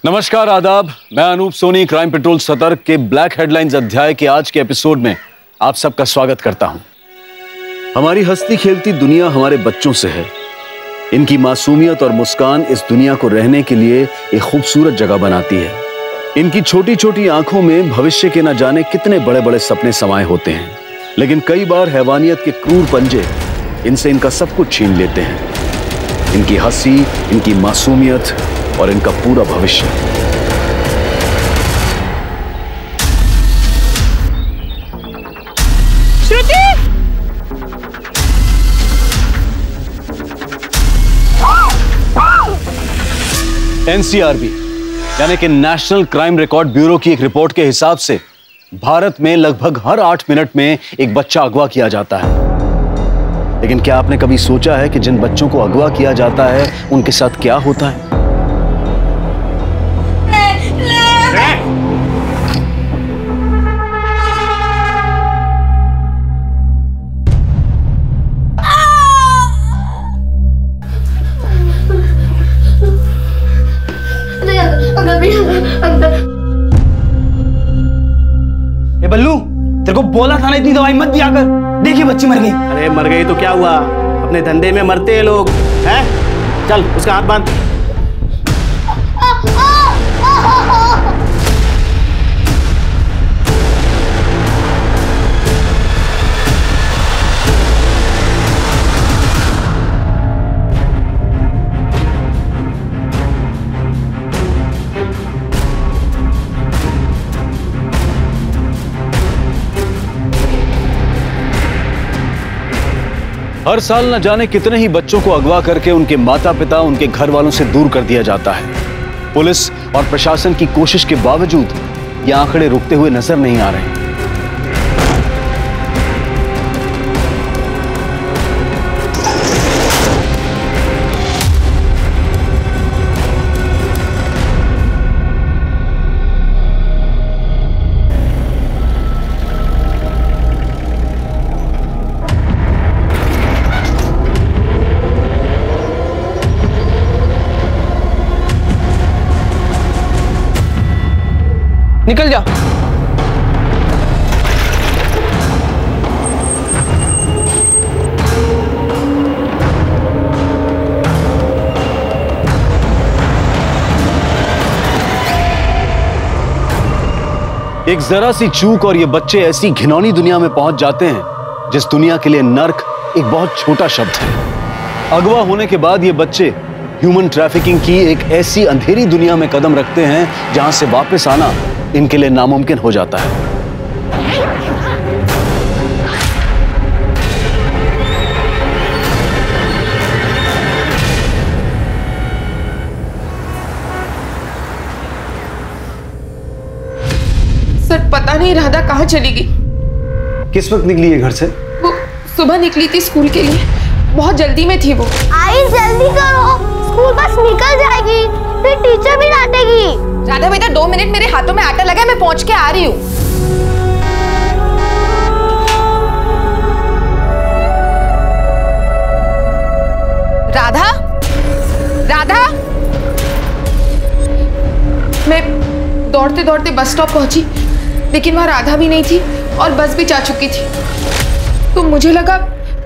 नमस्कार, आदाब। मैं अनूप सोनी क्राइम पेट्रोल सतर्क के ब्लैक हेडलाइंस अध्याय के आज के एपिसोड में आप सबका स्वागत करता हूं। हमारी हंसती खेलती दुनिया हमारे बच्चों से है। इनकी मासूमियत और मुस्कान इस दुनिया को रहने के लिए एक खूबसूरत जगह बनाती है। इनकी छोटी छोटी आंखों में भविष्य के न जाने कितने बड़े बड़े सपने समाये होते हैं, लेकिन कई बार हैवानियत के क्रूर पंजे इनसे इनका सब कुछ छीन लेते हैं। इनकी हंसी, इनकी मासूमियत और इनका पूरा भविष्य। श्रुति! एनसीआरबी यानी कि नेशनल क्राइम रिकॉर्ड ब्यूरो की एक रिपोर्ट के हिसाब से भारत में लगभग हर 8 मिनट में एक बच्चा अगवा किया जाता है। लेकिन क्या आपने कभी सोचा है कि जिन बच्चों को अगवा किया जाता है उनके साथ क्या होता है? ए बल्लू, तेरे को बोला था ना इतनी दवाई मत दिया कर। देखिए बच्ची मर गई। अरे मर गई तो क्या हुआ, अपने धंधे में मरते हैं लोग, हैं? चल उसका हाथ बांध। हर साल न जाने कितने ही बच्चों को अगवा करके उनके माता पिता, उनके घर वालों से दूर कर दिया जाता है। पुलिस और प्रशासन की कोशिश के बावजूद ये आंकड़े रुकते हुए नजर नहीं आ रहे। निकल जा। एक जरा सी चूक और ये बच्चे ऐसी घिनौनी दुनिया में पहुंच जाते हैं जिस दुनिया के लिए नर्क एक बहुत छोटा शब्द है। अगवा होने के बाद ये बच्चे ह्यूमन ट्रैफिकिंग की एक ऐसी अंधेरी दुनिया में कदम रखते हैं जहां से वापस आना इनके लिए नामुमकिन हो जाता है। सर पता नहीं राधा कहाँ चली गई। किस वक्त निकली है घर से? वो सुबह निकली थी स्कूल के लिए, बहुत जल्दी में थी वो। आई जल्दी करो, स्कूल बस निकल जाएगी, फिर टीचर भी डांटेगी। राधा बेटा 2 मिनट, मेरे हाथों में आटा लगा है, मैं पहुंच के आ रही हूँ। राधा, राधा। मैं दौड़ते दौड़ते बस स्टॉप पहुंची, लेकिन वहां राधा भी नहीं थी और बस भी जा चुकी थी। तो मुझे लगा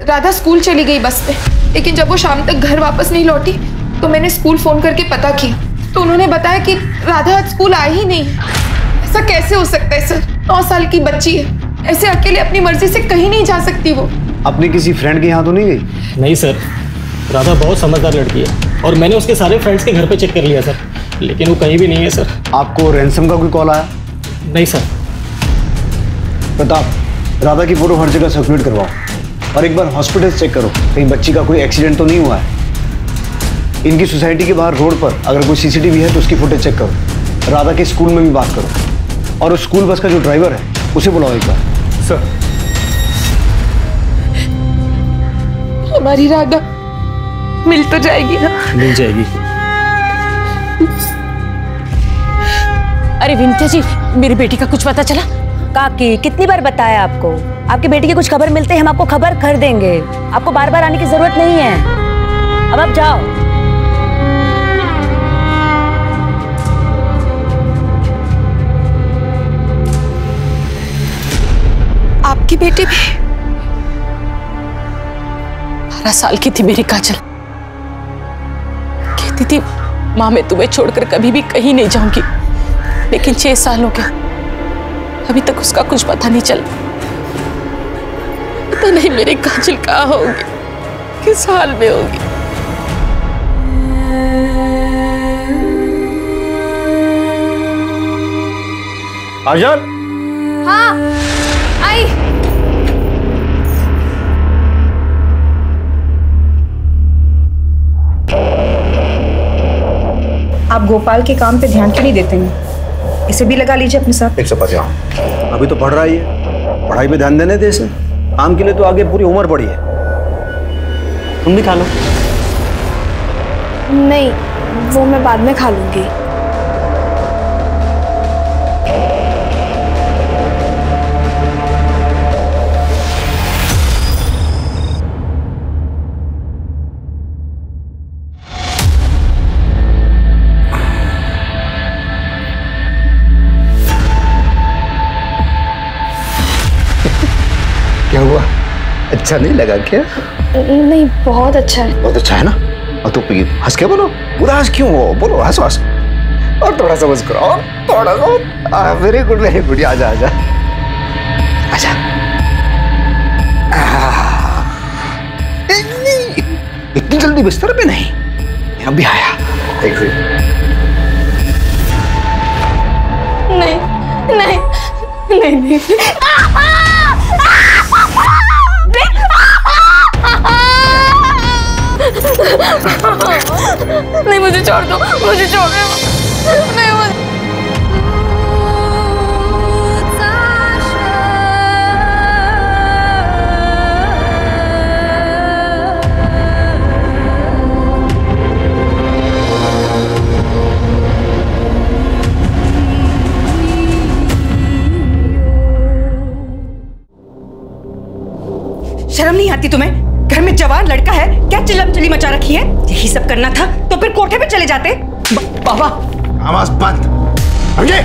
राधा स्कूल चली गई बस पे, लेकिन जब वो शाम तक घर वापस नहीं लौटी तो मैंने स्कूल फोन करके पता किया, तो उन्होंने बताया कि राधा आज स्कूल आई ही नहीं। ऐसा कैसे हो सकता है सर? 9 साल की बच्ची है, ऐसे अकेले अपनी मर्जी से कहीं नहीं जा सकती वो। अपने किसी फ्रेंड के यहाँ तो नहीं गई? नहीं सर, राधा बहुत समझदार लड़की है और मैंने उसके सारे फ्रेंड्स के घर पे चेक कर लिया सर, लेकिन वो कहीं भी नहीं है सर। आपको रैंसम का कोई कॉल आया? नहीं सर। प्रताप, राधा की फोटो हर जगह सर्कुलेट करवाओ और एक बार हॉस्पिटल चेक करो कहीं बच्ची का कोई एक्सीडेंट तो नहीं हुआ है। इनकी सोसाइटी के बाहर रोड पर अगर कोई सीसीटीवी है तो उसकी फुटेज चेक करो। राधा के स्कूल में भी बात करो और उस स्कूल बस का जो ड्राइवर है उसे बुलाओ एक बार। सर, हमारी राधा मिल तो जाएगी ना? मिल जाएगी। अरे विंध्या जी, मेरी बेटी का कुछ पता चला? काकी, कितनी बार बताया आपको, आपकी बेटी की कुछ खबर मिलते ही हम आपको खबर कर देंगे। आपको बार बार आने की जरूरत नहीं है। अब आप जाओ। बेटी भी 12 साल की थी मेरी काजल। कहती थी माँ मैं तुम्हें छोड़कर कभी भी कहीं नहीं जाऊंगी, लेकिन 6 साल हो गया, अभी तक उसका कुछ पता नहीं चला। पता नहीं मेरी काजल कहाँ होगी, किस हाल में होगी। काजल। हाँ आई। आप गोपाल के काम पे ध्यान क्यों नहीं देते हैं? इसे भी लगा लीजिए अपने साथ। 150। अभी तो पढ़ रहा ही है, पढ़ाई पे ध्यान देने दे इसे। काम के लिए तो आगे पूरी उम्र पड़ी है। तुम भी खा लो। नहीं, वो मैं बाद में खा लूंगी। क्या हुआ? अच्छा नहीं लगा क्या? नहीं, बहुत अच्छा है। बहुत अच्छा है ना? और तो हंस के बोलो, उदास क्यों हो? बोलो हंस हंस। और थोड़ा सा बस करो, और थोड़ा सा। Very good very good. आजा आजा आजा। इतनी जल्दी बिस्तर पे नहीं, मैं अभी आया। एक सेकंड। नहीं नहीं नहीं नहीं, नहीं मुझे छोड़ दो, मुझे छोड़ दो। नहीं मुझे शर्म नहीं आती तुम्हें? घर में जवान लड़का है, क्या चिल्लम-चिल्ली मचा रखी है? यही सब करना था तो फिर कोठे पे चले जाते। बाबा आवाज बंद। समझे?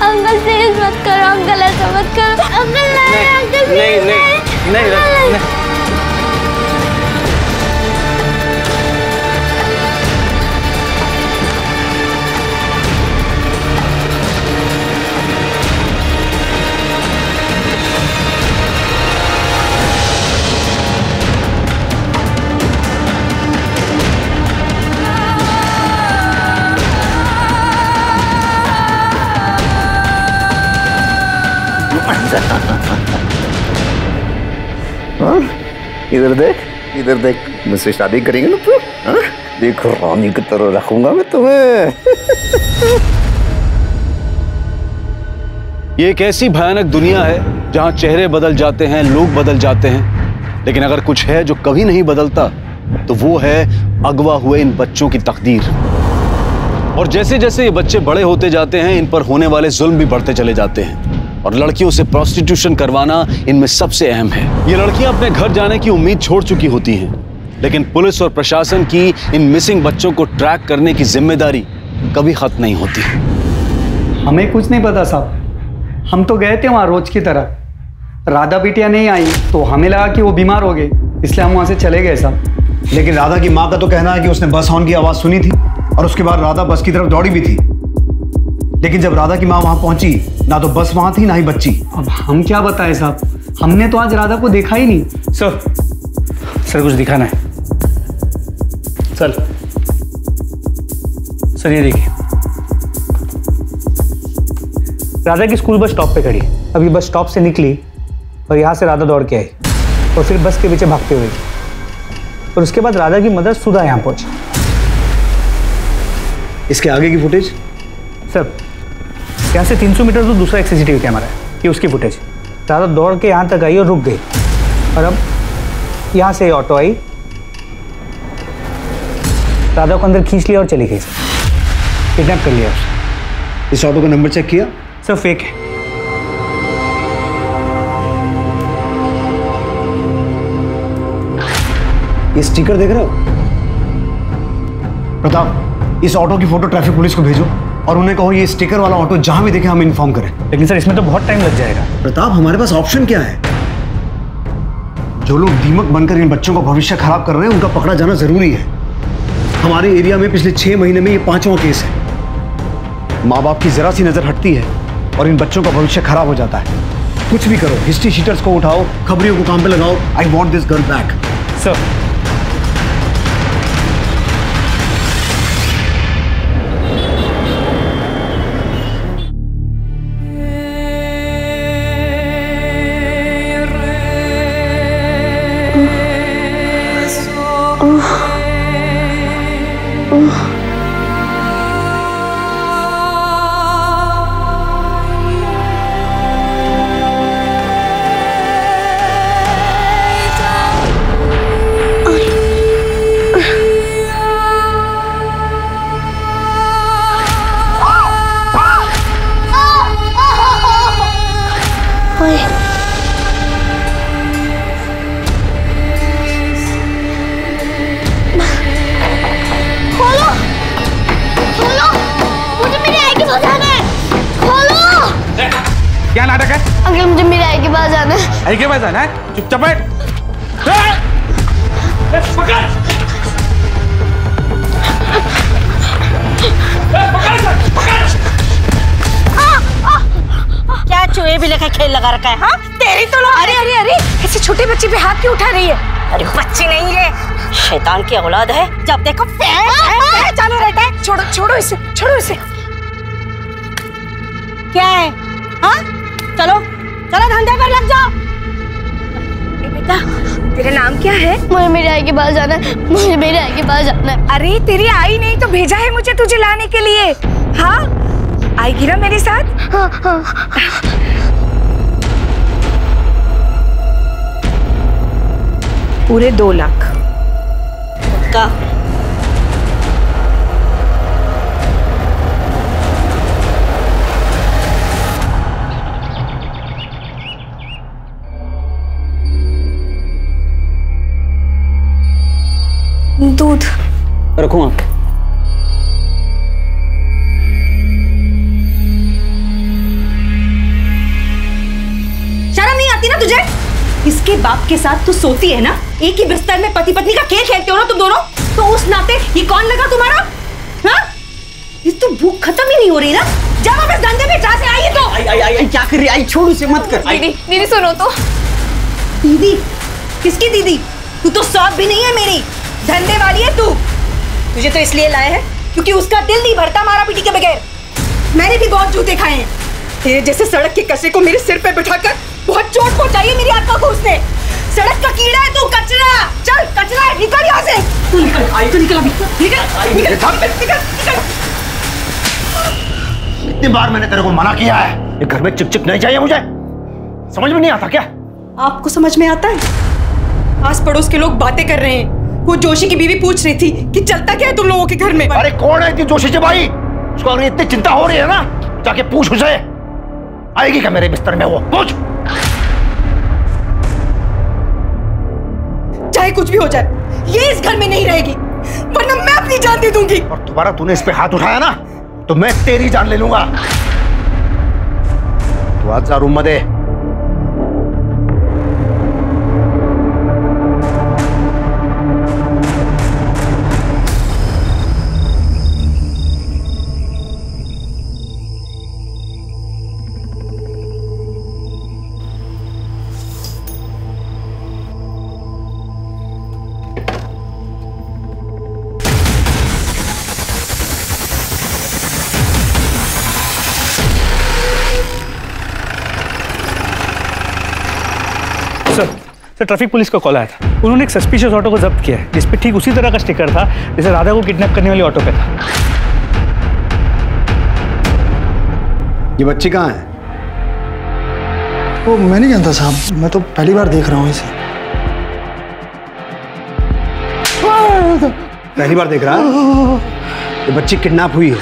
अंकल प्लीज मत करो, अंकल ऐसा मत करो, अंकल नहीं, अंकल नहीं नहीं नहीं नहीं। इधर देख, इधर देख, मुझसे शादी करेंगे ना तू? देखो रानी की तरह रखूंगा मैं तुम्हें। ये एक ऐसी भयानक दुनिया है जहां चेहरे बदल जाते हैं, लोग बदल जाते हैं, लेकिन अगर कुछ है जो कभी नहीं बदलता तो वो है अगवा हुए इन बच्चों की तकदीर। और जैसे जैसे ये बच्चे बड़े होते जाते हैं, इन पर होने वाले जुल्म भी बढ़ते चले जाते हैं, और लड़कियों से प्रोस्टिट्यूशन करवाना इनमें सबसे अहम है। ये लड़कियां अपने घर जाने की उम्मीद छोड़ चुकी होती हैं, लेकिन पुलिस और प्रशासन की इन मिसिंग बच्चों को ट्रैक करने की जिम्मेदारी कभी खत्म नहीं होती। हमें कुछ नहीं पता साहब, हम तो गए थे वहाँ रोज की तरह। राधा बिटिया नहीं आई तो हमें लगा कि वो बीमार हो गए, इसलिए हम वहाँ से चले गए साहब। लेकिन राधा की माँ का तो कहना है कि उसने बस हॉर्न की आवाज सुनी थी और उसके बाद राधा बस की तरफ दौड़ी भी थी, लेकिन जब राधा की माँ वहां पहुंची ना तो बस वहां थी ना ही बच्ची। अब हम क्या बताएं साहब, हमने तो आज राधा को देखा ही नहीं। सर कुछ दिखाना है। सर ये देखिए, राधा की स्कूल बस स्टॉप पे खड़ी है। अभी बस स्टॉप से निकली और यहाँ से राधा दौड़ के आई और फिर बस के पीछे भागते हुए। और उसके बाद राधा की मदर सुधा यहाँ पहुंची। इसके आगे की फुटेज? सर यहाँ से 300 मीटर दूर दूसरा एक सीसीटीवी कैमरा है, ये उसकी फुटेज। राधा दौड़ के यहाँ तक आई और रुक गई, और अब यहाँ से ऑटो आई, राधा को अंदर खींच लिया और चली गई। सर किडनैप कर लिया उसे। इस ऑटो का नंबर चेक किया? सर फेक है। ये स्टिकर देख रहे हो? प्रताप, इस ऑटो की फोटो ट्रैफिक पुलिस को भेजो और उन्हें कहो ये स्टिकर वाला ऑटो जहां भी देखे हम इन्फॉर्म करें। लेकिन सर इसमें तो बहुत टाइम लग जाएगा। प्रताप, हमारे पास ऑप्शन क्या है? जो लोग दीमक बनकर इन बच्चों का भविष्य खराब कर रहे हैं उनका पकड़ा जाना जरूरी है। हमारे एरिया में पिछले 6 महीने में ये 5वां केस है। माँ बाप की जरा सी नजर हटती है और इन बच्चों का भविष्य खराब हो जाता है। कुछ भी करो, हिस्ट्री शीटर्स को उठाओ, खबरियों को काम पे लगाओ। I want this girl back. Sir क्या नाटक है? अंकल मुझे मेरी आई के पास जाना है। आई के पास जाना है? चुपचाप बैठ। क्या चूहे भी लेकर खेल लगा रखा है? हाँ तेरी तो लो। अरे अरे अरे ऐसे छोटे बच्चे पे हाथ क्यों उठा रही है? अरे बच्ची नहीं है, शैतान की औलाद है। जब देखो चालू रहता है। छोड़ो छोड़ो इसे, छोड़ो इसे। क्या है? हाँ चलो चलो धंधे पर लग जाओ। बेटा तेरा नाम क्या है? मुझे मेरी आई के पास जाना है, मुझे मेरी आई के पास जाना है। अरे तेरी आई नहीं तो भेजा है मुझे तुझे लाने के लिए। हाँ आएगी ना मेरे साथ? हाँ हाँ। पूरे 2 लाख का। दूध रखूं आप? शर्म नहीं आती ना तुझे? इसके बाप के साथ तू सोती है ना, एक ही बिस्तर में पति पत्नी का खेल खेलते हो ना तुम दोनों, तो उस नाते ये कौन लगा तुम्हारा? हाँ? ये तो भूख खत्म ही नहीं हो रही ना। जब वापस धंधे में जहाँ से आई है तो आई क्या कर रही? आई छोड़ उसे, मत कर। दीदी दीदी सुनो तो। दीदी? किसकी दीदी? तू तो सौंप भी नहीं है मेरी, धंधे वाली है तू। तुझे तो इसलिए लाया है क्योंकि उसका दिल नहीं भरता मारा पीटी के बगैर। मैंने भी बहुत जूते खाए हैं। तेरे जैसे सड़क के कचरे को मेरे सिर पे बिठाकर बहुत चोट पहुंचाई है मेरी आत्मा को उसने। सड़क का कीड़ा है तू, कचरा। चल कचरा है, निकल यहाँ से। तू निकल, आई तो निकल अभी। निकल निकल। कितनी बार मैंने तेरे को मना किया है, ये घर में चिक चिक नहीं चाहिए मुझे। समझ में नहीं आता क्या? आपको समझ में आता है? आस पड़ोस के लोग बातें कर रहे हैं। वो जोशी की बीवी पूछ रही थी कि चलता क्या है तुम लोगों के घर में। अरे कौन है इतनी जोशी से भाई? उसको अगर इतनी चिंता हो रही है ना, जाके पूछ उसे। आएगी क्या मेरे बिस्तर में? वो पूछ। चाहे कुछ भी हो जाए, ये इस घर में नहीं रहेगी, वरना मैं अपनी जान दे दूंगी। और दोबारा तूने इस पे हाथ उठाया ना तो मैं तेरी जान ले लूंगा। तू आज जा रूम में दे। सर ट्रैफिक पुलिस का कॉल आया था। उन्होंने एक सस्पिशियस ऑटो को जब्त किया है जिस पे ठीक उसी तरह का स्टिकर था जैसे राधा को किडनैप करने वाली ऑटो पे था। ये बच्ची कहाँ है? वो मैं नहीं जानता साहब, मैं तो पहली बार देख रहा हूँ इसे। पहली बार देख रहा है? ये बच्ची किडनैप हुई है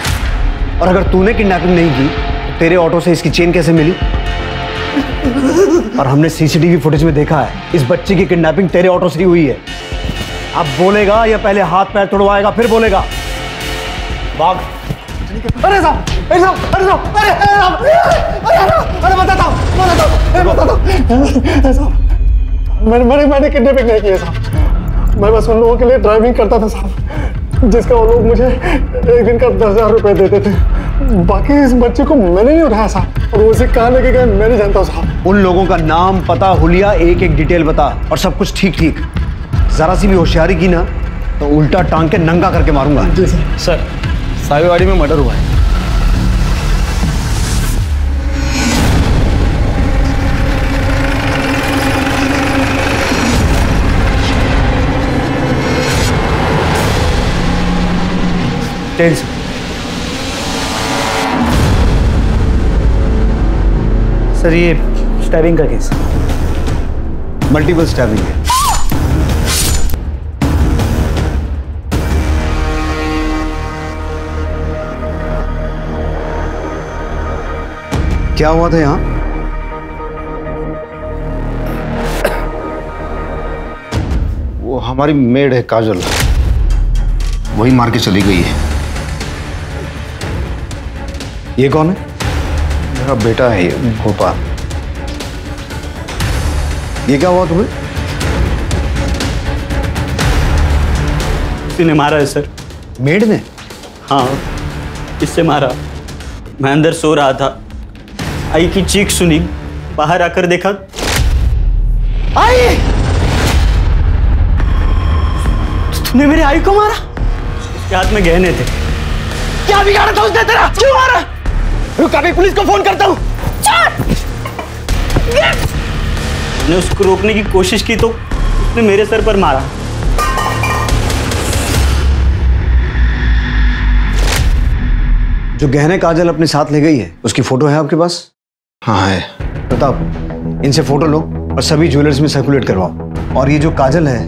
और अगर तूने किडनैपिंग नहीं की तो तेरे ऑटो से इसकी चेन कैसे मिली? और हमने सीसीटीवी फुटेज में देखा है इस बच्ची की किडनैपिंग तेरे ऑटो से ही हुई है। अब बोलेगा या पहले हाथ पैर तोड़वाएगा फिर बोलेगा? भाग। अरे साहब, अरे साहब, अरे साहब, अरे साहब, अरे बताता हूँ, मैंने किडनैपिंग नहीं किया साहब। मैं बस उन लोगों के लिए ड्राइविंग करता था साहब, जिसका वो लोग मुझे एक दिन का 10,000 रुपए देते थे। बाकी इस बच्चे को मैंने नहीं उठाया साहब, और उसे कहाँ लेके गए मैं नहीं जानता साहब। उन लोगों का नाम पता हुलिया एक एक डिटेल बता और सब कुछ ठीक ठीक। जरा सी भी होशियारी की ना तो उल्टा टांग के नंगा करके मारूंगा। जी सर। सर सावेवाड़ी में मर्डर हुआ है। सर ये स्टैबिंग का केस। मल्टीपल स्टैबिंग है। क्या हुआ था यहाँ? वो हमारी मेड है काजल, वही मार के चली गई है। ये कौन है? मेरा बेटा है ये, भोपाल। ये क्या हुआ तुम्हें? किसी ने मारा है सर। मेड ने? हाँ, इससे मारा। मैं अंदर सो रहा था, आई की चीख सुनी, बाहर आकर देखा। आई! तूने मेरे आई को मारा? उसके हाथ में गहने थे। क्या बिगाड़ा था उसने तेरा? क्यों मारा? रुक, अभी पुलिस को फोन करता हूँ। मैंने उसको रोकने की कोशिश की तो उसने मेरे सर पर मारा। जो गहने काजल अपने साथ ले गई है उसकी फोटो है आपके पास? हाँ है। प्रताप, इनसे फोटो लो और सभी ज्वेलर्स में सर्कुलेट करवाओ। और ये जो काजल है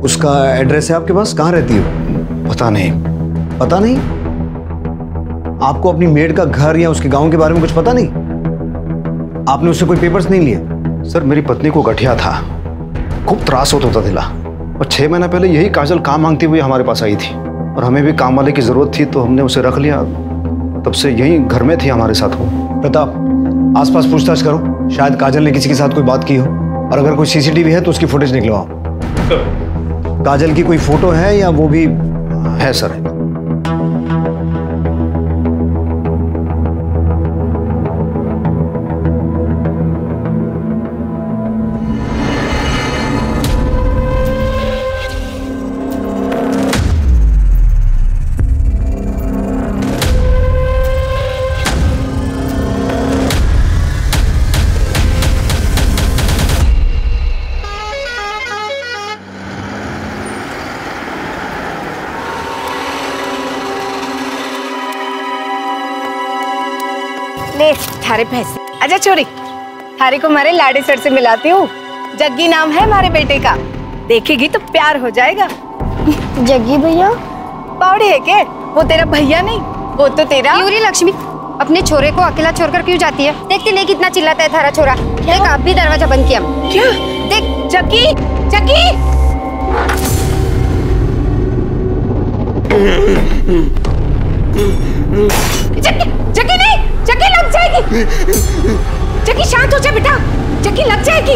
उसका एड्रेस है आपके पास? कहाँ रहती हो? पता नहीं। पता नहीं? आपको अपनी मेड का घर या उसके गांव के बारे में कुछ पता नहीं? आपने उससे कोई पेपर्स नहीं लिए? सर मेरी पत्नी को गठिया था, खूब त्रास होता था। और 6 महीना पहले यही काजल काम मांगती हुई हमारे पास आई थी और हमें भी काम वाले की जरूरत थी तो हमने उसे रख लिया। तब से यही घर में थी हमारे साथ वो। प्रताप, आसपास पूछताछ करो, शायद काजल ने किसी के साथ कोई बात की हो। और अगर कोई सीसीटीवी है तो उसकी फुटेज निकलवाओ। काजल की कोई फोटो है या वो भी है? सर थारे पैसे। अच्छा छोरी, थारे को हमारे लाडे सर से मिलाती हूँ। जग्गी नाम है हमारे बेटे का, देखेगी तो प्यार हो जाएगा। जग्गी भैया? पावड़ी है के? वो तेरा भैया नहीं, वो तो तेरा। यूरी लक्ष्मी, अपने छोरे को अकेला छोड़कर क्यों जाती है? देखती नहीं कितना चिल्लाता है थारा छोरा। देख, आप भी दरवाजा बंद किया। क्या? देख जग्गी, जग्गी। जग्गी नहीं, जग्गी लग जाएगी। जग्गी शांत हो जा बेटा, जग्गी लग जाएगी।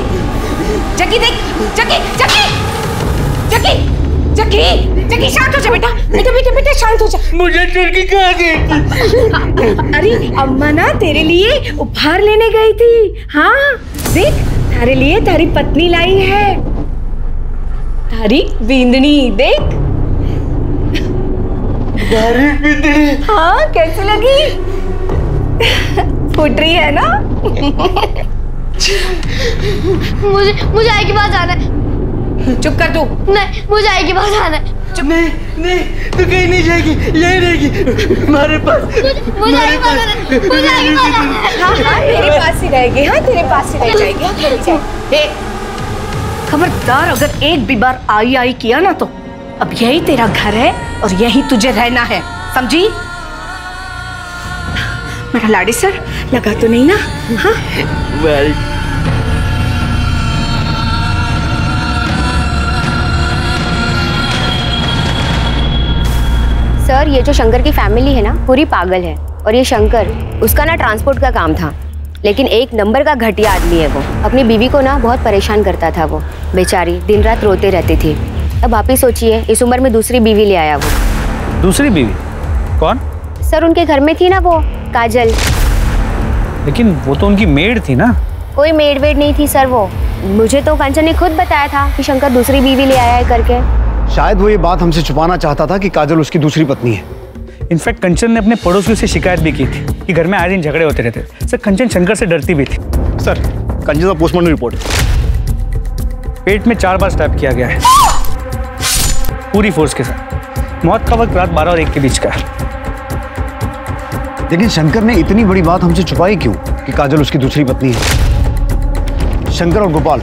जग्गी देख, जग्गी, जग्गी, जग्गी, जग्गी, जग्गी शांत हो जा बेटा। बेटा बेटा बेटा शांत हो जा। मुझे चुटकी कहाँ गई? अरे अम्मा ना तेरे लिए उपहार लेने गई थी। हाँ देख, तारे लिए तारी पत्नी लाई है, तारी बींदनी। देख हाँ कैसी लगी? फूट रही है ना? मुझे आई के पास जाना है। चुप कर तू। नहीं, मुझे आएगी बात आना है। चुप। नहीं, तू कहीं नहीं जाएगी, यही रहेगी हमारे पास। मुझे आएगी बात आना है, मुझे आएगी बात आना है। हाँ, तेरे पास ही रहेगी। हाँ, तेरे पास ही रह जाएगी। खबरदार, अगर एक भी बार आई किया ना तो अब यही तेरा घर है और यही तुझे रहना है, समझी? मेरा लाडी सर लगा तो नहीं ना? हाँ? सर, ये जो शंकर की फैमिली है ना, पूरी पागल है। और ये शंकर, उसका ना ट्रांसपोर्ट का काम था, लेकिन एक नंबर का घटिया आदमी है वो। अपनी बीवी को ना बहुत परेशान करता था वो, बेचारी दिन रात रोते रहती थी। अब आप ही सोचिए, इस उम्र में दूसरी बीवी ले आया वो। दूसरी बीवी? कौन? सर, उनके घर में थी ना वो काजल। लेकिन वो तो उनकी मेड थी ना। कोई मेड वेड नहीं थी सर वो। मुझे तो कंचन ने खुद बताया था कि शंकर दूसरी बीवी ले आया है करके। शायद वो ये बात हमसे छुपाना चाहता था कि काजल उसकी दूसरी पत्नी है। इनफैक्ट कंचन ने अपने पड़ोसियों से शिकायत भी की थी कि घर में आए दिन झगड़े होते रहते। सर, कंचन शंकर से डरती भी थी। सर, कंचन का पोस्टमार्टम रिपोर्ट। पेट में 4 बार स्टैब किया गया है, पूरी फोर्स के साथ। मौत का वक्त रात 12 और 1 के बीच का है। लेकिन शंकर ने इतनी बड़ी बात हमसे छुपाई क्यों कि काजल उसकी दूसरी पत्नी है? शंकर और गोपाल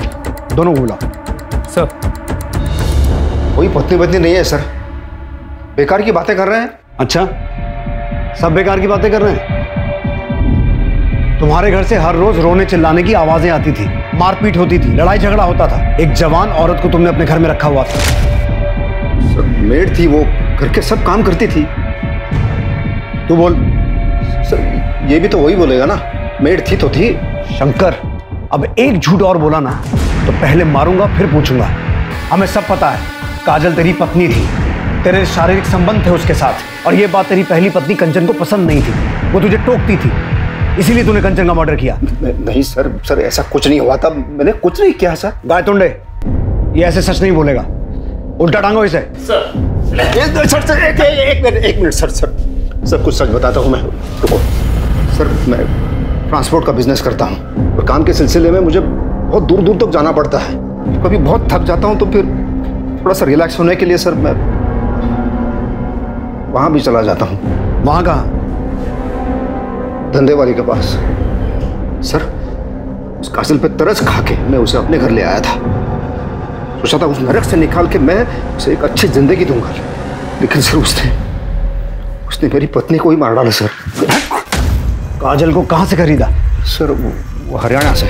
दोनों को बुला। सर, कोई पत्नी नहीं है सर, बेकार की बातें कर रहे हैं। अच्छा, सब बेकार की बातें कर रहे हैं? तुम्हारे घर से हर रोज रोने चिल्लाने की आवाजें आती थी, मारपीट होती थी, लड़ाई झगड़ा होता था। एक जवान औरत को तुमने अपने घर में रखा हुआ था। सर, मेड थी वो, घर के सब काम करती थी। तू बोल। सर, ये भी तो वही बोलेगा ना, मेड थी तो थी। शंकर, अब एक झूठ और बोला ना तो पहले मारूंगा फिर पूछूंगा। हमें सब पता है, काजल तेरी पत्नी थी, तेरे शारीरिक संबंध थे उसके साथ। और ये बात तेरी पहली पत्नी कंचन को पसंद नहीं थी, वो तुझे टोकती थी, इसीलिए तूने कंचन का मर्डर किया। नहीं सर, ऐसा कुछ नहीं हुआ था, मैंने कुछ नहीं किया सर। गायतुंडे, ये ऐसे सच नहीं बोलेगा, उल्टा टांगो इसे। सर, एक मिनट सर, कुछ सच बताता हूँ मैं। रुको सर, मैं ट्रांसपोर्ट का बिजनेस करता हूँ और काम के सिलसिले में मुझे बहुत दूर दूर तक जाना पड़ता है। कभी बहुत थक जाता हूँ तो फिर थोड़ा सा रिलैक्स होने के लिए सर मैं वहाँ भी चला जाता हूँ। वहाँ कहाँ? धंधे वाली के पास। सर, उस काजल पे तरस खा के मैं उसे अपने घर ले आया था। सोचा था उस नरक से निकाल के मैं उसे एक अच्छी जिंदगी दूंगा, लेकिन सर उसने मेरी पत्नी को ही मार डाला सर। काजल को कहाँ से खरीदा? सर, वो हरियाणा से,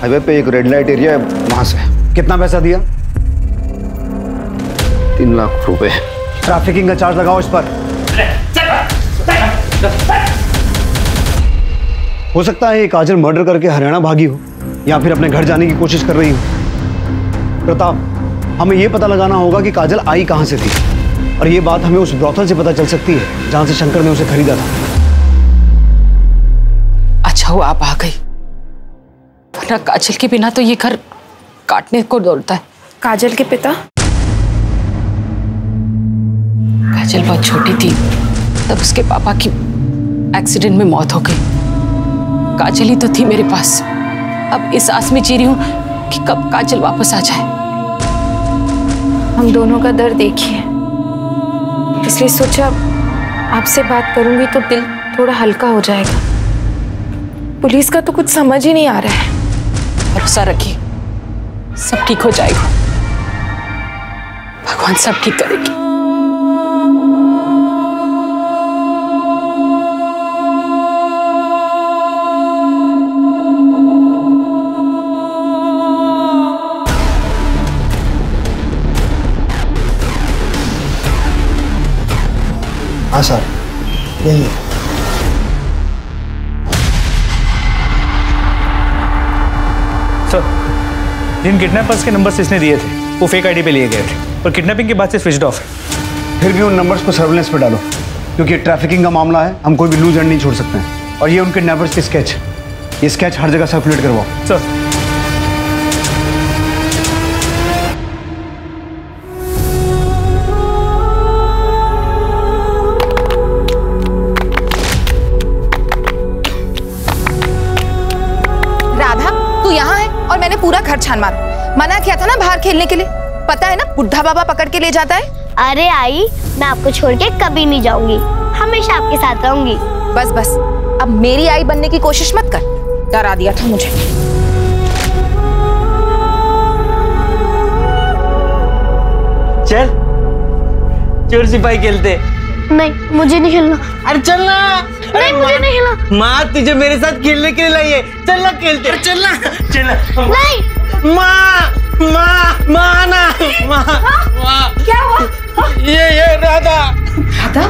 हाईवे पे एक रेड लाइट एरिया है, वहां से। कितना पैसा दिया? 3 लाख रुपए। ट्रैफिकिंग का चार्ज लगाओ इस पर। हो सकता है ये काजल मर्डर करके हरियाणा भागी हो या फिर अपने घर जाने की कोशिश कर रही हो। प्रताप, हमें यह पता लगाना होगा कि काजल आई कहां से थी, और ये बात हमें उस ब्रॉथल से पता चल सकती है जहां से शंकर ने उसे खरीदा था। अच्छा हुआ आप आ गई, वरना काजल के बिना तो ये घर काटने को दौड़ता है। काजल के पिता? काजल बहुत छोटी थी तब उसके पापा की एक्सीडेंट में मौत हो गई। काजल ही तो थी मेरे पास। अब इस आस में जी रही हूं कि कब काजल वापस आ जाए। हम दोनों का दर्द एक ही है, इसलिए सोचा आपसे बात करूंगी तो दिल थोड़ा हल्का हो जाएगा। पुलिस का तो कुछ समझ ही नहीं आ रहा है। भरोसा रखिए, सब ठीक हो जाएगा। भगवान सब ठीक करेगी। हाँ सर, यही है। सर, जिन किडनैपर्स के नंबर्स इसने दिए थे वो फेक आईडी पे लिए गए थे और किडनैपिंग के बाद से स्विच्ड ऑफ है। फिर भी उन नंबर्स को सर्विलेंस पे डालो, क्योंकि ट्रैफिकिंग का मामला है, हम कोई भी लूज एंड नहीं छोड़ सकते हैं। और ये उन किडनैपर्स के स्केच, ये स्केच हर जगह सर्कुलेट करवाओ। सर, राधा, तू यहाँ है और मैंने पूरा घर छान मारा, मना किया था ना बाहर खेलने के लिए, पता है ना बुढ़ा बाबा पकड़ के ले जाता है। अरे आई, मैं आपको छोड़ के कभी नहीं जाऊंगी, हमेशा आपके साथ रहूंगी। बस बस, अब मेरी आई बनने की कोशिश मत कर, डरा दिया था मुझे। चल चोर सिपाही खेलते। नहीं, मुझे नहीं खेलना। अरे चलना। नहीं, मुझे नहीं खेलना। माँ तुझे मेरे साथ खेलने के लिए लाई है, चलना खेलते। अरे चलना चलना। नहीं। माँ ना माँ। क्या हुआ? ये राधा। राधा?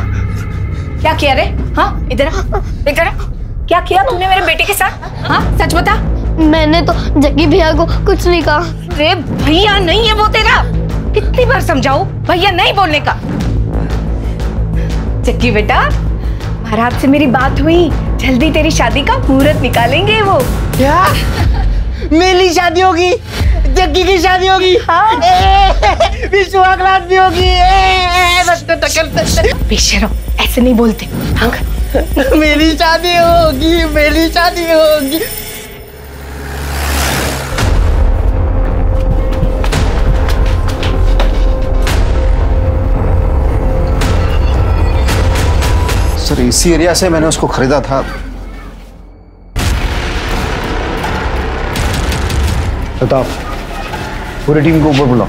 क्या किया रे? हाँ इधर इधर, क्या किया तूने मेरे बेटे के साथ? हाँ सच बता। मैंने तो जग्गी भैया को कुछ नहीं कहा। रे भैया नहीं है वो तेरा, कितनी बार समझाऊं, भैया नहीं बोलने का। जग्गी बेटा, महाराज से मेरी बात हुई, जल्दी तेरी शादी का मुहूर्त निकालेंगे वो। क्या? मेरी शादी होगी, जग्गी की शादी होगी, हाँ। विश्वासघात भी होगी। बेशर्म, ऐसे नहीं बोलते। मेरी शादी होगी, मेरी शादी होगी। सर इसी एरिया से मैंने उसको खरीदा था। प्रताप, पूरी टीम को ऊपर बुलाओ।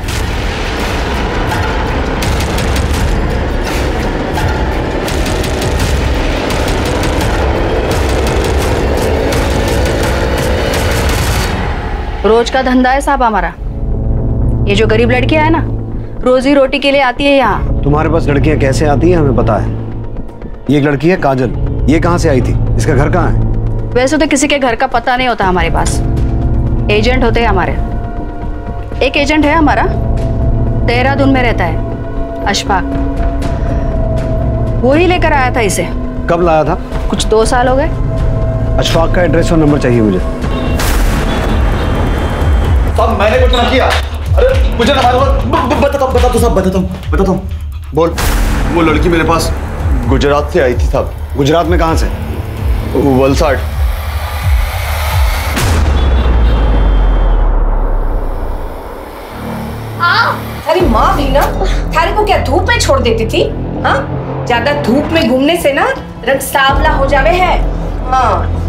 रोज का धंधा है साहब हमारा। ये जो गरीब लड़कियां है ना, रोजी रोटी के लिए आती है यहाँ। तुम्हारे पास लड़कियां कैसे आती हैं हमें पता है। ये एक लड़की है काजल, ये कहाँ से आई थी? इसका घर कहाँ है? वैसे तो किसी के घर का पता नहीं होता हमारे पास, एजेंट होते हैं हमारे। एक एजेंट है हमारा, देहरादून में रहता है, अशफाक। वो ही लेकर आया था इसे। कब लाया था? कुछ 2 साल हो गए। अशफाक का एड्रेस और नंबर चाहिए मुझे। साहब मैंने कुछ ना किया। अरे मुझे बताता हूँ। बोल। वो लड़की मेरे पास गुजरात से आई थी साहब। गुजरात में कहाँ से? वलसाड। अरे माँ भी ना थारे को क्या धूप में छोड़ देती थी? हाँ, ज्यादा धूप में घूमने से ना रंग सांवला हो जावे है। हाँ।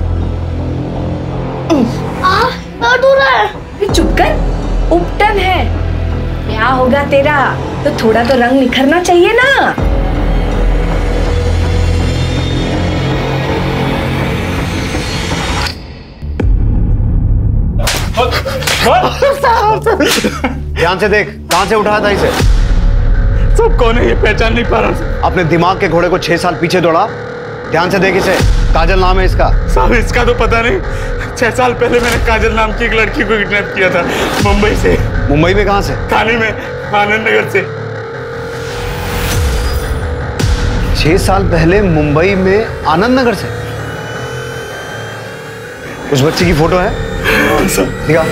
चुप कर, उपटन है। क्या होगा तेरा, तो थोड़ा तो रंग निखरना चाहिए ना। ध्यान से देख, कहां से उठाया था इसे? सब कौन है ये पहचान नहीं पा रहा। अपने दिमाग के घोड़े को 6 साल पीछे दौड़ा। ध्यान से देख इसे। काजल नाम है इसका। साहब इसका तो पता नहीं। 6 साल पहले मैंने काजल नाम की एक लड़की को किडनैप किया था मुंबई से। मुंबई में कहां से? थाने में, आनंद नगर से। 6 साल पहले मुंबई में आनंद नगर से? उस बच्ची की फोटो है? दिखा।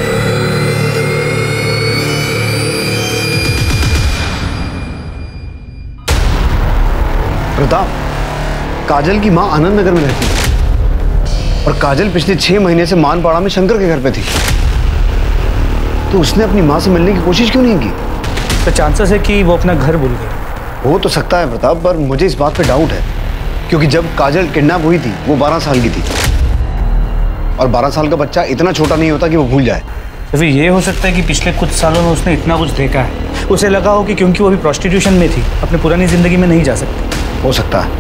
प्रताप, काजल की मां आनंद नगर में रहती है और काजल पिछले 6 महीने से मानपाड़ा में शंकर के घर पे थी। तो उसने अपनी मां से मिलने की कोशिश क्यों नहीं की? तो चांसेस है कि वो अपना घर भूल गई। हो तो सकता है प्रताप, पर मुझे इस बात पे डाउट है क्योंकि जब काजल किडनैप हुई थी वो 12 साल की थी और 12 साल का बच्चा इतना छोटा नहीं होता कि वो भूल जाए। तो फिर ये हो सकता है कि पिछले कुछ सालों में उसने इतना कुछ देखा है, उसे लगा हो कि क्योंकि वो अभी प्रोस्टिट्यूशन में थी, अपनी पुरानी जिंदगी में नहीं जा सकती। हो सकता है।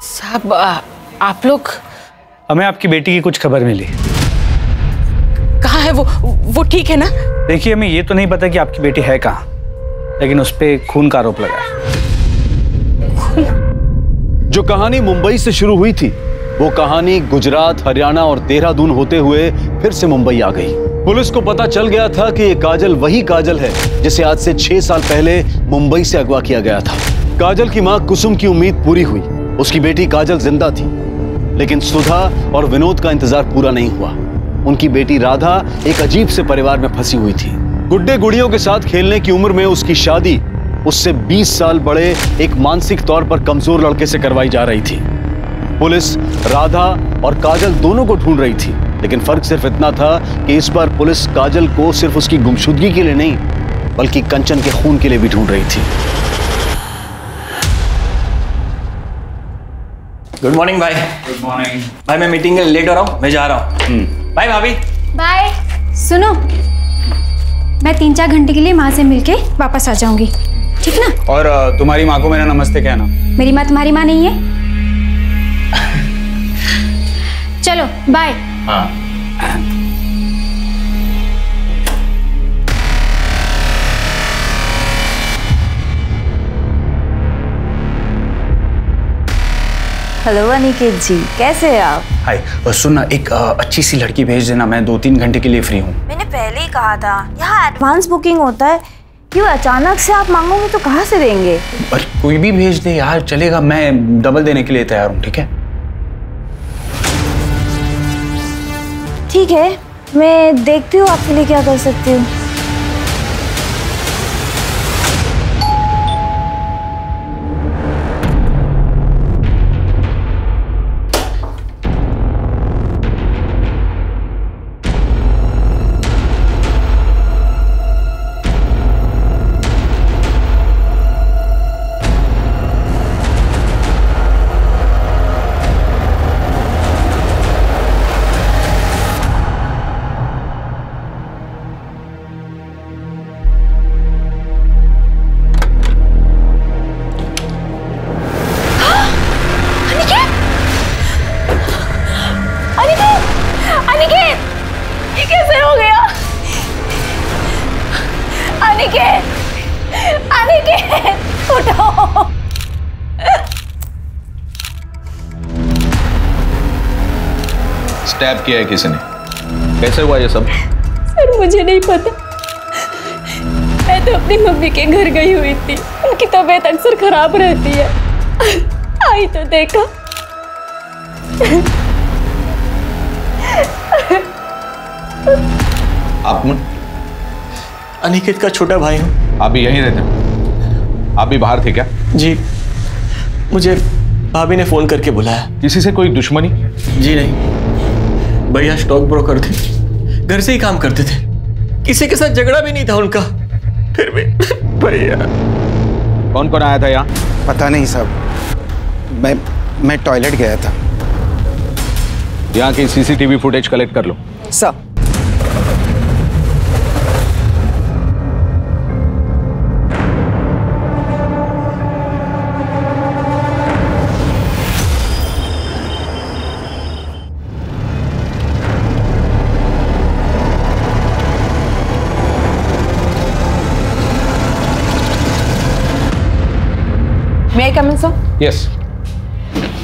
साहब आप लोग? हमें आपकी बेटी की कुछ खबर मिली। कहाँ है वो ठीक है ना? देखिए, हमें ये तो नहीं पता कि आपकी बेटी है कहाँ, लेकिन उस पे खून का आरोप लगा है। जो कहानी मुंबई से शुरू हुई थी वो कहानी गुजरात, हरियाणा और देहरादून होते हुए फिर से मुंबई आ गई। पुलिस को पता चल गया था कि ये काजल वही काजल है जिसे आज से 6 साल पहले मुंबई से अगवा किया गया था। काजल की मां कुसुम की उम्मीद पूरी हुई, उसकी बेटी काजल जिंदा थी, लेकिन सुधा और विनोद का इंतजार पूरा नहीं हुआ। उनकी बेटी राधा एक अजीब से परिवार में फंसी हुई थी। गुड्डे गुड़ियों के साथ खेलने की उम्र में उसकी शादी उससे 20 साल बड़े एक मानसिक तौर पर कमजोर लड़के से करवाई जा रही थी। पुलिस राधा और काजल दोनों को ढूंढ रही थी, लेकिन फर्क सिर्फ इतना था कि इस बार पुलिस काजल को सिर्फ उसकी गुमशुदगी के लिए नहीं, बल्कि कंचन के खून के लिए भी ढूंढ रही थी। गुड मॉर्निंग भाई। गुड मॉर्निंग भाई, मैं मीटिंग के लिए लेट हो रहा हूँ, मैं जा रहा हूँ। बाय भाभी। बाय। सुनो, मैं 3-4 घंटे के लिए माँ से मिलके वापस आ जाऊंगी, ठीक ना? और तुम्हारी माँ को मेरा नमस्ते कहना। मेरी माँ तुम्हारी माँ नहीं है। चलो बाय। हाँ। हेलो अनिकेत जी, कैसे हैं आप? हाय, सुनना, एक अच्छी सी लड़की भेज देना, मैं 2-3 घंटे के लिए फ्री हूँ। मैंने पहले ही कहा था, यहाँ एडवांस बुकिंग होता है। क्यों अचानक से आप मांगोगे तो कहाँ से देंगे? पर कोई भी भेज दे यार, चलेगा, मैं डबल देने के लिए तैयार हूँ, ठीक है? ठीक है, मैं देखती हूँ आपके लिए क्या कर सकती हूँ। स्टैब किया है किसी ने? कैसे हुआ ये सब? सर मुझे नहीं पता, मैं तो अपनी मम्मी के घर गई हुई थी, उनकी तबीयत अक्सर खराब रहती है, आई तो देखा। आप अनिकेत का छोटा भाई हूँ। आप भी यहीं रहते हो? आप भी बाहर थे क्या? जी, मुझे भाभी ने फोन करके बुलाया। किसी से कोई दुश्मनी? जी नहीं, भैया स्टॉक ब्रोकर थे, घर से ही काम करते थे, किसी के साथ झगड़ा भी नहीं था उनका, फिर भी भैया। कौन कौन आया था यहाँ? पता नहीं साहब, मैं टॉयलेट गया था। यहाँ की सीसीटीवी फुटेज कलेक्ट कर लो। Sir. May I come in, sir? Yes.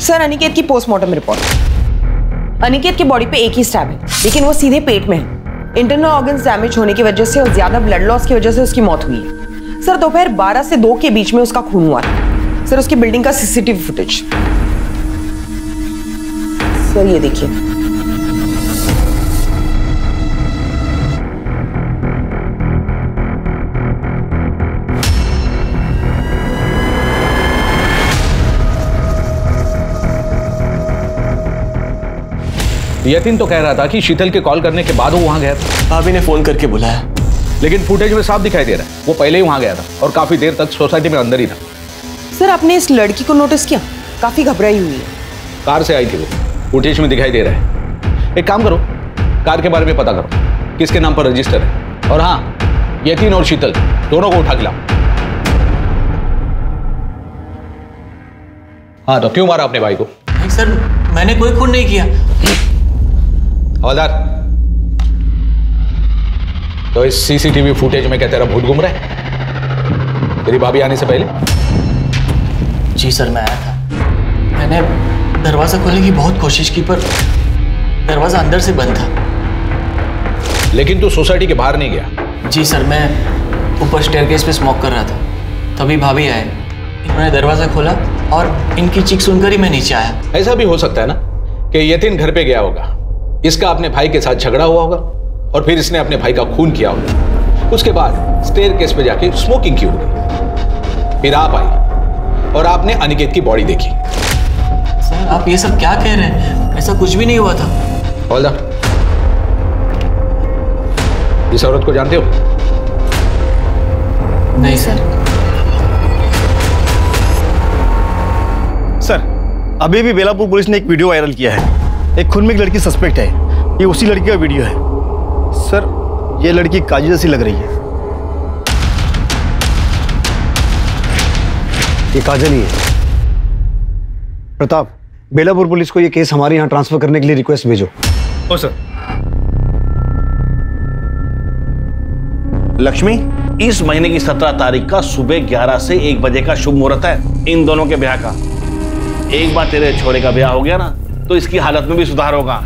Sir, Aniket की पोस्टमार्टम रिपोर्ट। अनिकेत की बॉडी पे एक ही स्टैब है, लेकिन वो सीधे पेट में है। इंटरनल ऑर्गन्स डैमेज होने की वजह से और ज्यादा ब्लड लॉस की वजह से उसकी मौत हुई है। सर, दोपहर 12 से 2 के बीच में उसका खून हुआ था। सर, उसकी बिल्डिंग का सीसीटीवी फुटेज। सर, ये देखिए। यतीन तो कह रहा था कि शीतल के कॉल करने के बाद वो वहां गया था। भाभी ने फोन करके बुलाया, लेकिन फुटेज में साफ दिखाई दे रहा है वो पहले ही वहां गया था और काफी देर तक सोसाइटी में अंदर ही था। सर, आपने इस लड़की को नोटिस किया? काफी घबराई हुई है। कार से आई थी वो, फुटेज में दिखाई दे रहा है। एक काम करो, कार के बारे में पता करो, किसके नाम पर रजिस्टर है। और हाँ, यतीन और शीतल दोनों को उठा के लाओ। हाँ, तो क्यों मारा अपने भाई को? नहीं सर, मैंने कोई खून नहीं किया। हवलदार, तो इस सीसीटीवी फुटेज में क्या तेरा भूत घूम रहा है तेरी भाभी आने से पहले? जी सर, मैं आया था, मैंने दरवाजा खोलने की बहुत कोशिश की पर दरवाजा अंदर से बंद था। लेकिन तू सोसाइटी के बाहर नहीं गया? जी सर, मैं ऊपर स्टेयरकेस पे स्मोक कर रहा था, तभी भाभी आए, इन्होंने दरवाजा खोला और इनकी चीख सुनकर ही मैं नीचे आया। ऐसा भी हो सकता है ना कि यतीन घर पे गया होगा, इसका अपने भाई के साथ झगड़ा हुआ होगा और फिर इसने अपने भाई का खून किया होगा, उसके बाद स्टेयरकेस पे जाके स्मोकिंग की होगी। फिर आप आई और आपने अनिकेत की बॉडी देखी। सर आप ये सब क्या कह रहे हैं? ऐसा कुछ भी नहीं हुआ था। Hold up. इस औरत को जानते हो? नहीं सर। सर अभी भी बेलापुर पुलिस ने एक वीडियो वायरल किया है। एक खून में एक लड़की सस्पेक्ट है। ये उसी लड़की का वीडियो है। सर ये लड़की काजल जैसी लग रही है। ये काजल ही है। प्रताप, बेलापुर पुलिस को ये केस हमारे यहाँ ट्रांसफर करने के लिए रिक्वेस्ट भेजो। ओ सर। लक्ष्मी, इस महीने की 17 तारीख का सुबह 11 से 1 बजे का शुभ मुहूर्त है इन दोनों के ब्याह का। एक बार तेरे छोरे का ब्याह हो गया ना तो इसकी हालत में भी सुधार होगा।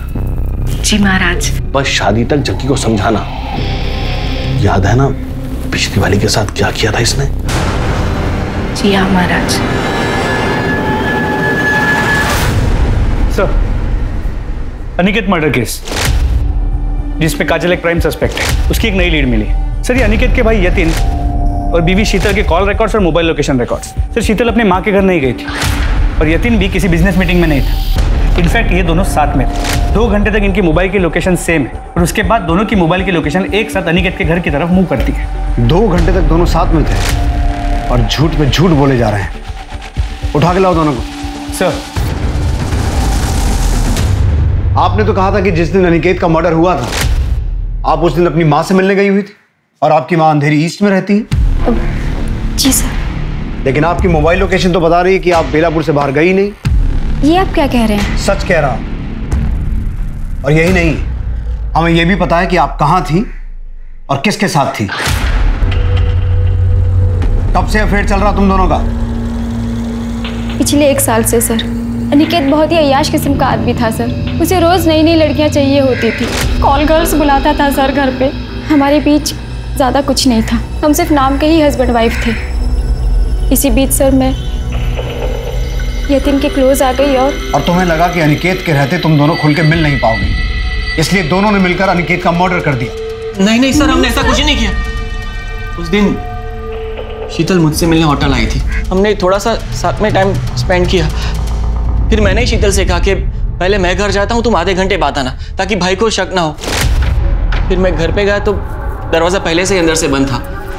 जी महाराज। बस शादी तक जक्की को समझाना। याद है ना पिछली वाली के साथ क्या किया था इसने? जी हाँ महाराज। सर, अनिकेत मर्डर केस जिसमें काजल एक प्राइम सस्पेक्ट है, उसकी एक नई लीड मिली। सर ये अनिकेत के भाई यतिन और बीवी शीतल के कॉल रिकॉर्ड्स और मोबाइल लोकेशन रिकॉर्ड्स। सर शीतल अपने माँ के घर नहीं गई थी और यतिन भी किसी बिजनेस मीटिंग में नहीं था। इनफैक्ट ये दोनों साथ में थे। 2 घंटे तक इनकी मोबाइल की लोकेशन सेम है और उसके बाद दोनों की मोबाइल की लोकेशन एक साथ अनिकेत के घर की तरफ मूव करती है। 2 घंटे तक दोनों साथ में थे और झूठ पे झूठ बोले जा रहे हैं। उठा के लाओ दोनों को। सर आपने तो कहा था कि जिस दिन अनिकेत का मर्डर हुआ था आप उस दिन अपनी माँ से मिलने गई हुई थी और आपकी माँ अंधेरी ईस्ट में रहती है। जी सर। लेकिन आपकी मोबाइल लोकेशन तो बता रही है कि आप बेलापुर से बाहर गई नहीं। ये आप क्या कह रहे हैं? सच कह रहा। और यही नहीं, हमें यह भी पता है कि आप कहां थी और किसके साथ थी। कब से अफेयर चल रहा तुम दोनों का? पिछले 1 साल से सर। अनिकेत बहुत ही अय्याश किस्म का आदमी था सर। उसे रोज नई नई लड़कियां चाहिए होती थी। कॉल गर्ल्स बुलाता था सर घर पे। हमारे बीच ज़्यादा कुछ नहीं था, हम सिर्फ नाम के ही हस्बैंड वाइफ थे। इसी बीच सर मैं यतिन के क्लोज आ गई और तुम्हें लगा कि अनिकेत के रहते तुम दोनों खुल के मिल नहीं पाओगे, इसलिए दोनों ने मिलकर अनिकेत का मर्डर कर दिया। नहीं नहीं सर, हमने ऐसा कुछ नहीं किया। उस दिन शीतल मुझसे मिलने होटल आई थी। हमने थोड़ा सा साथ में टाइम स्पेंड किया। फिर मैंने ही शीतल से कहा कि पहले मैं घर जाता हूँ, तुम आधे घंटे बाद आना ताकि भाई को शक ना हो। फिर मैं घर पे गया तो दरवाजा पहले से ही अंदर से बंद था।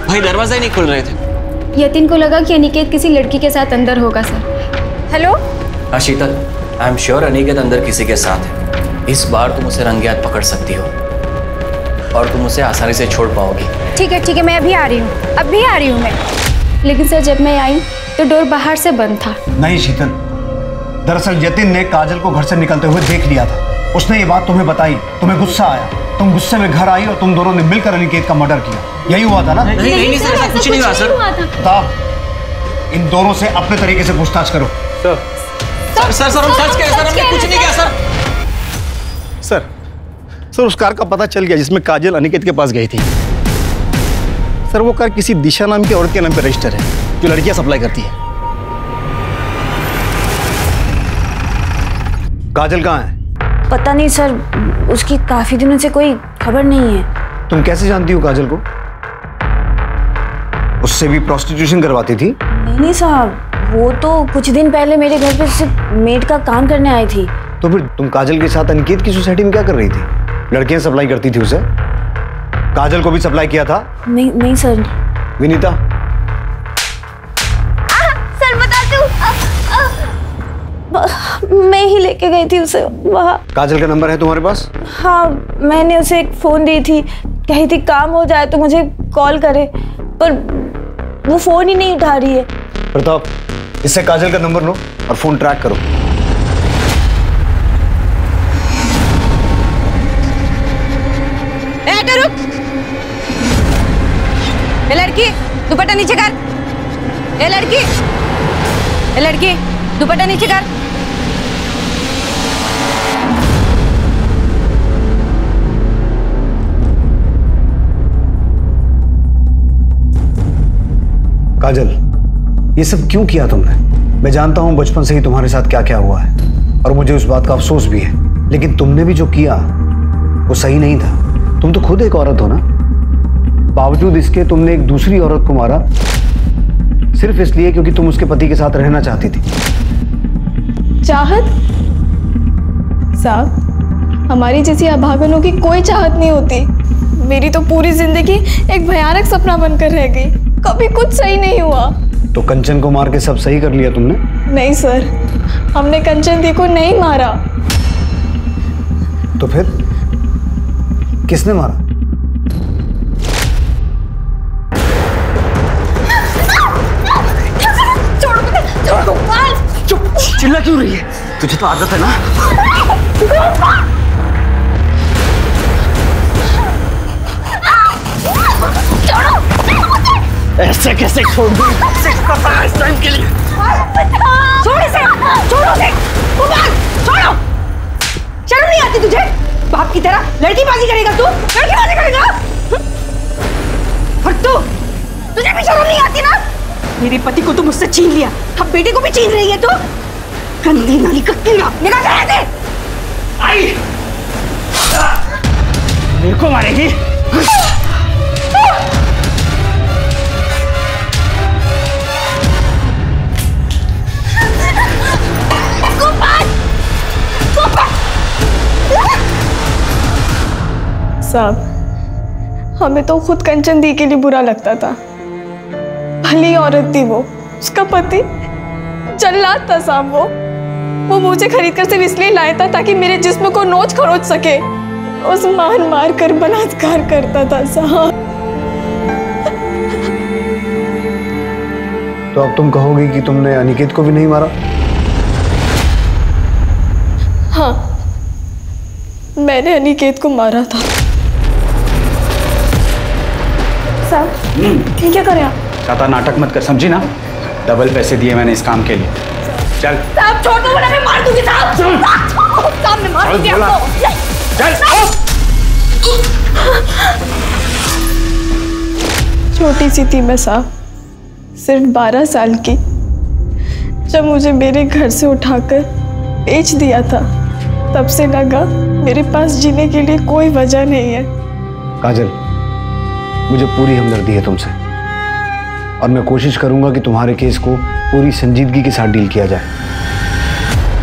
भाई दरवाजा ही नहीं खुल रहे थे। यतिन को लगा कि अनिकेत किसी लड़की के साथ अंदर होगा सर। हेलो। हाँ शीतल, आई एम श्योर अनिकेत अंदर किसी के साथ है। इस बार तुम उसे रंगे हाथ पकड़ सकती हो और तुम उसे आसानी से छोड़ पाओगी। ठीक है, मैं अभी आ रही हूँ, अभी आ रही हूँ मैं। लेकिन सर जब मैं आई तो डोर बाहर से बंद था। नहीं शीतल, दरअसल यतिन ने काजल को घर से निकलते हुए देख लिया था। उसने ये बात तुम्हें बताई, तुम्हें गुस्सा आया, तुम गुस्से में घर आई और तुम दोनों ने मिलकर अनिकेत का मर्डर किया। यही हुआ था ना? नहीं सर, ऐसा कुछ नहीं हुआ सर। प्रताप, इन दोनों से अपने तरीके से पूछताछ करो। सर हम सच कह रहे हैं सर, हमने कुछ नहीं किया सर। सर उस कार का पता चल गया जिसमें काजल अनिकेत के पास गई थी। सर वो कार किसी दिशा नाम की औरत के नाम पर रजिस्टर है जो लड़कियां सप्लाई करती है। काजल कहाँ है? पता नहीं सर, उसकी काफी दिनों से कोई खबर नहीं है। तुम कैसे जानती हो काजल को? उससे भी प्रोस्टिट्यूशन करवाती थी? नहीं साहब, वो तो कुछ दिन पहले मेरे घर पे सिर्फ मेड का काम करने आई थी। तो फिर तुम काजल के साथ अनिकेत की सोसाइटी में क्या कर रही थी? लड़कियां सप्लाई करती थी उसे? काजल को भी सप्लाई किया था? नहीं सर। विनीता, सर बताती हूँ, मैं ही लेके गई थी उसे वहाँ। काजल का नंबर है तुम्हारे पास? हाँ, मैंने उसे एक फोन दी थी, कही थी काम हो जाए तो मुझे कॉल करे, पर वो फोन ही नहीं उठा रही है। प्रताप, इससे काजल का नंबर लो और फोन ट्रैक करो। रुक। ए लड़की, दुपट्टा नीचे कर। ए लड़की, दुपट्टा नीचे कर। काजल, ये सब क्यों किया तुमने? मैं जानता हूं बचपन से ही तुम्हारे साथ क्या क्या हुआ है और मुझे उस बात का अफसोस भी है, लेकिन तुमने भी जो किया वो सही नहीं था। तुम तो खुद एक औरत हो ना, बावजूद इसके तुमने एक दूसरी औरत को मारा सिर्फ इसलिए क्योंकि तुम उसके पति के साथ रहना चाहती थी। चाहत? साहब, हमारी जैसी अभागनों की कोई चाहत नहीं होती। मेरी तो पूरी जिंदगी एक भयानक सपना बनकर रह गई। कभी कुछ सही नहीं हुआ। तो कंचन को मार के सब सही कर लिया तुमने? नहीं सर, हमने कंचन दी को नहीं मारा। तो फिर किसने मारा? चुप, चिल्ला क्यों रही है? तुझे तो आदत है ना। ऐसे कैसे छोड़ दूं? इस टाइम के लिए छोड़ इसे, छोड़ो इसे, छोड़ो। शर्म नहीं आती तुझे? बाप की तरह लड़कीबाजी करेगा तू? लड़कीबाजी करेगा? और तुझे भी शर्म नहीं आती ना? मेरे पति को तू मुझसे छीन लिया, अब बेटे को भी छीन रही है तू? गंदी नाली का कीड़ा, निकाल जाए दे। आई, मेरे को मारेगी? साहब, हमें तो खुद कंचन दी के लिए बुरा लगता था। भली औरत थी वो, उसका पति जल्लाद था साहब। वो मुझे खरीद कर सिर्फ इसलिए लाया था ताकि मेरे जिस्म को नोच खरोच सके। उस मार मार कर बलात्कार करता था साहब। तो अब तुम कहोगे कि तुमने अनिकेत को भी नहीं मारा? हाँ, मैंने अनिकेत को मारा था। साहब, ये क्या कर रहे आप? ज्यादा नाटक मत कर, समझी ना? डबल पैसे दिए मैंने इस काम के लिए। चल साहब, छोड़ दो वरना मैं मार दूंगी साहब। साहब, मैं मार दूंगी आपको। चल। छोटी सी थी मैं साहब, सिर्फ 12 साल की, जब मुझे मेरे घर से उठाकर बेच दिया था। तब से लगा मेरे पास जीने के लिए कोई वजह नहीं है। काजल, मुझे पूरी हमदर्दी है तुमसे और मैं कोशिश करूंगा कि तुम्हारे केस को पूरी संजीदगी के साथ डील किया जाए।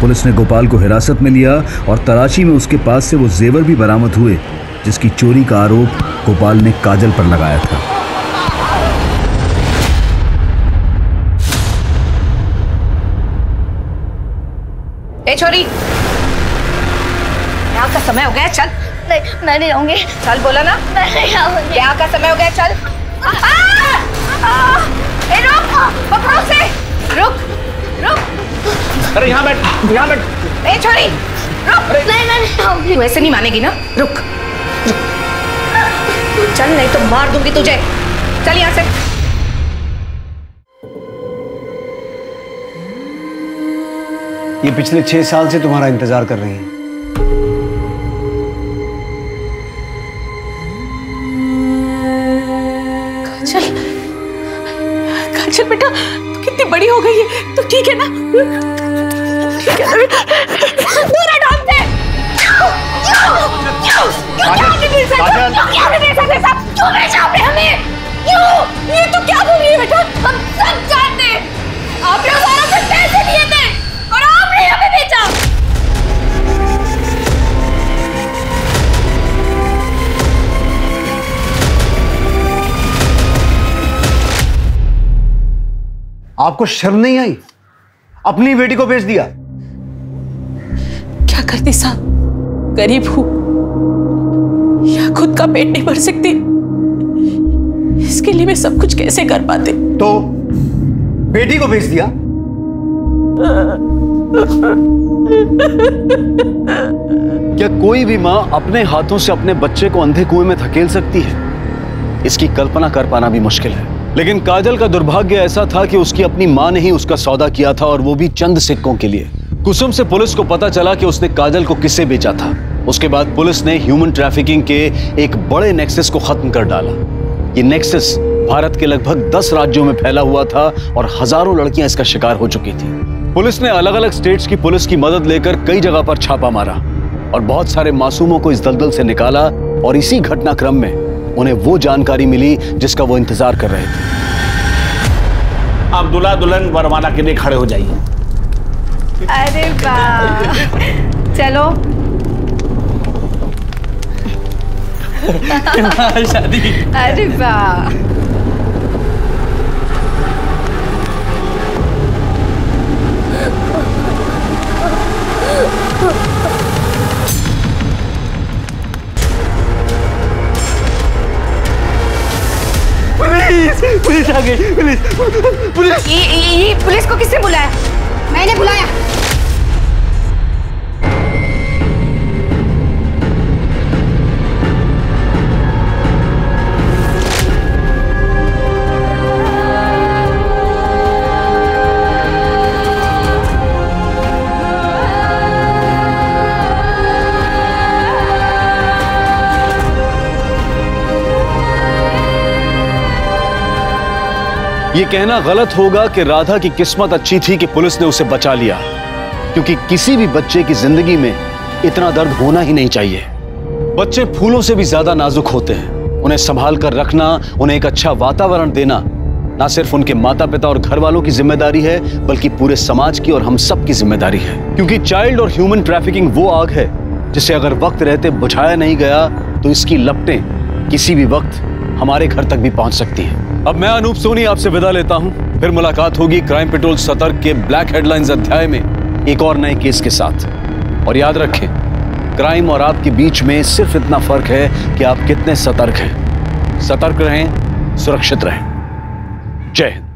पुलिस ने गोपाल को हिरासत में लिया और तलाशी में उसके पास से वो जेवर भी बरामद हुए जिसकी चोरी का आरोप गोपाल ने काजल पर लगाया था। ए छोरी, यहाँ का समय हो गया, चल। नहीं, मैं नहीं आऊंगी। चल बोला ना, मैं नहीं आऊंगी। यहाँ का समय हो गया, चल। ए रुक, पकड़ो उसे, रुक, रुक। अरे यहाँ बैठ, यहाँ बैठ। ए छोरी, रुक। नहीं, मैं नहीं आऊंगी। तू ऐसे नहीं मानेगी ना, रुक, रुक। चल, नहीं तो मार दूंगी तुझे। चल यहाँ से। ये पिछले 6 साल से तुम्हारा इंतजार कर रही हैं। काजल बेटा, तू कितनी बड़ी हो गई है? तू ठीक है ना? ठीक है ना बेटा? दूर हटो हमसे। क्यों भेजा आपने हमें? क्यों? ये तो क्या बोल रही है बेटा? हम सब जानते हैं। आपने हमारा से पैसे लिए थे और आपने हमें बेचा। आपको शर्म नहीं आई? अपनी बेटी को बेच दिया। क्या करती साहब, गरीब हूं या खुद का पेट नहीं भर सकती, इसके लिए मैं सब कुछ कैसे कर पाती? तो बेटी को बेच दिया? क्या कोई भी मां अपने हाथों से अपने बच्चे को अंधे कुएं में धकेल सकती है? इसकी कल्पना कर पाना भी मुश्किल है। लेकिन काजल का दुर्भाग्य ऐसा था कि उसकी अपनी मां ने ही उसका सौदा किया था, और वो भी चंद सिक्कों के लिए। कुसुम से पुलिस को पता चला कि उसने काजल को किससे बेचा था। उसके बाद पुलिस ने ह्यूमन ट्रैफिकिंग के एक बड़े नेक्सस को खत्म कर डाला। ये नेक्सस भारत के लगभग 10 राज्यों में फैला हुआ था और हजारों लड़कियां इसका शिकार हो चुकी थी। पुलिस ने अलग अलग स्टेट्स की पुलिस की मदद लेकर कई जगह पर छापा मारा और बहुत सारे मासूमों को इस दलदल से निकाला, और इसी घटनाक्रम में उन्हें वो जानकारी मिली जिसका वो इंतजार कर रहे थे। अब दुल्हा दुल्हन वरमाला के लिए खड़े हो जाइए। अरे वाह, चलो। शादी। अरे वाह। पुलिस आ गई। पुलिस। ये पुलिस को किसने बुलाया? मैंने बुलाया। ये कहना गलत होगा कि राधा की किस्मत अच्छी थी कि पुलिस ने उसे बचा लिया, क्योंकि किसी भी बच्चे की जिंदगी में इतना दर्द होना ही नहीं चाहिए। बच्चे फूलों से भी ज्यादा नाजुक होते हैं। उन्हें संभाल कर रखना, उन्हें एक अच्छा वातावरण देना ना सिर्फ उनके माता पिता और घर वालों की जिम्मेदारी है, बल्कि पूरे समाज की और हम सब की जिम्मेदारी है। क्योंकि चाइल्ड और ह्यूमन ट्रैफिकिंग वो आग है जिसे अगर वक्त रहते बुझाया नहीं गया तो इसकी लपटें किसी भी वक्त हमारे घर तक भी पहुंच सकती हैं। अब मैं अनूप सोनी आपसे विदा लेता हूं। फिर मुलाकात होगी क्राइम पेट्रोल सतर्क के ब्लैक हेडलाइंस अध्याय में एक और नए केस के साथ। और याद रखें, क्राइम और आपके बीच में सिर्फ इतना फर्क है कि आप कितने सतर्क हैं। सतर्क रहें, सुरक्षित रहें। जय हिंद।